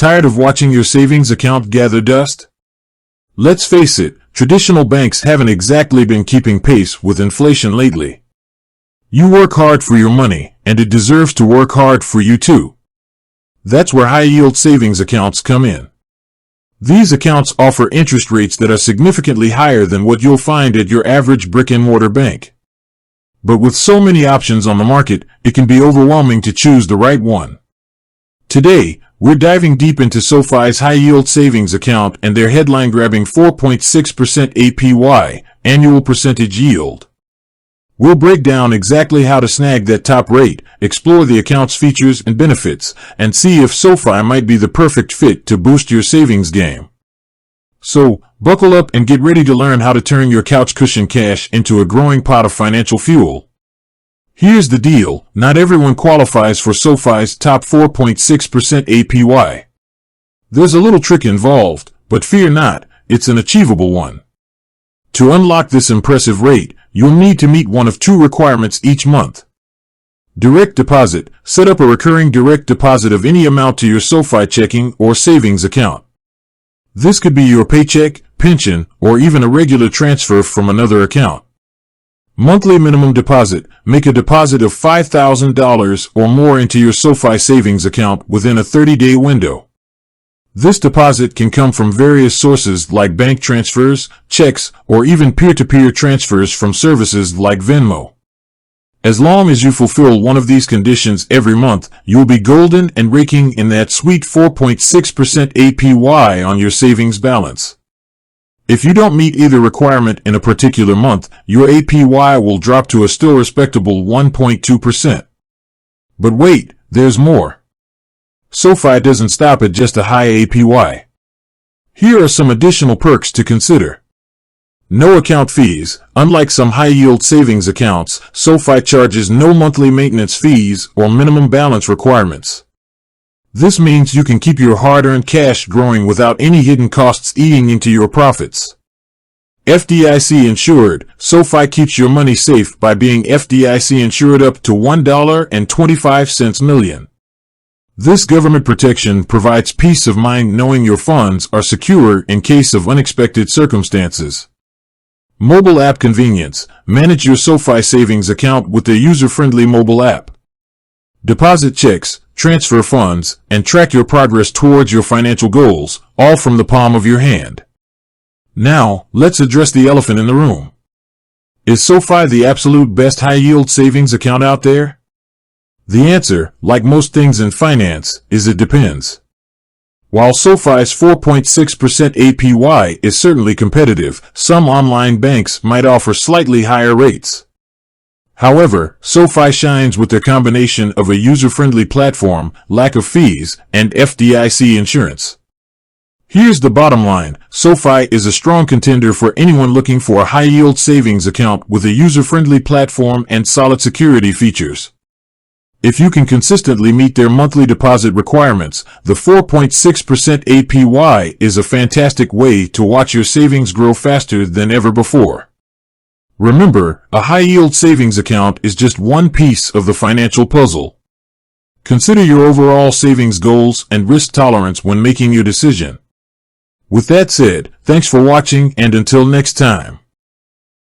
Tired of watching your savings account gather dust? Let's face it, traditional banks haven't exactly been keeping pace with inflation lately. You work hard for your money, and it deserves to work hard for you too. That's where high-yield savings accounts come in. These accounts offer interest rates that are significantly higher than what you'll find at your average brick-and-mortar bank. But with so many options on the market, it can be overwhelming to choose the right one. Today, we're diving deep into Sofi's high-yield savings account and their headline-grabbing 4.6% APY, annual percentage yield. We'll break down exactly how to snag that top rate, explore the account's features and benefits, and see if Sofi might be the perfect fit to boost your savings game. So, buckle up and get ready to learn how to turn your couch cushion cash into a growing pot of financial fuel. Here's the deal, not everyone qualifies for Sofi's top 4.6% APY. There's a little trick involved, but fear not, it's an achievable one. To unlock this impressive rate, you'll need to meet one of two requirements each month. Direct deposit. Set up a recurring direct deposit of any amount to your Sofi checking or savings account. This could be your paycheck, pension, or even a regular transfer from another account. Monthly minimum deposit. Make a deposit of $5,000 or more into your Sofi savings account within a 30-day window. This deposit can come from various sources like bank transfers, checks, or even peer-to-peer transfers from services like Venmo. As long as you fulfill one of these conditions every month, you'll be golden and raking in that sweet 4.6% APY on your savings balance. If you don't meet either requirement in a particular month, your APY will drop to a still respectable 1.2%. But wait, there's more. Sofi doesn't stop at just a high APY. Here are some additional perks to consider. No account fees. Unlike some high-yield savings accounts, Sofi charges no monthly maintenance fees or minimum balance requirements. This means you can keep your hard-earned cash growing without any hidden costs eating into your profits. FDIC insured. Sofi keeps your money safe by being FDIC insured up to $1.25 million. This government protection provides peace of mind knowing your funds are secure in case of unexpected circumstances. Mobile app convenience. Manage your Sofi savings account with the user-friendly mobile app. Deposit checks, transfer funds, and track your progress towards your financial goals, all from the palm of your hand. Now, let's address the elephant in the room. Is Sofi the absolute best high-yield savings account out there? The answer, like most things in finance, is it depends. While Sofi's 4.6% APY is certainly competitive, some online banks might offer slightly higher rates. However, Sofi shines with their combination of a user-friendly platform, lack of fees, and FDIC insurance. Here's the bottom line. Sofi is a strong contender for anyone looking for a high-yield savings account with a user-friendly platform and solid security features. If you can consistently meet their monthly deposit requirements, the 4.6% APY is a fantastic way to watch your savings grow faster than ever before. Remember, a high-yield savings account is just one piece of the financial puzzle. Consider your overall savings goals and risk tolerance when making your decision. With that said, thanks for watching and until next time.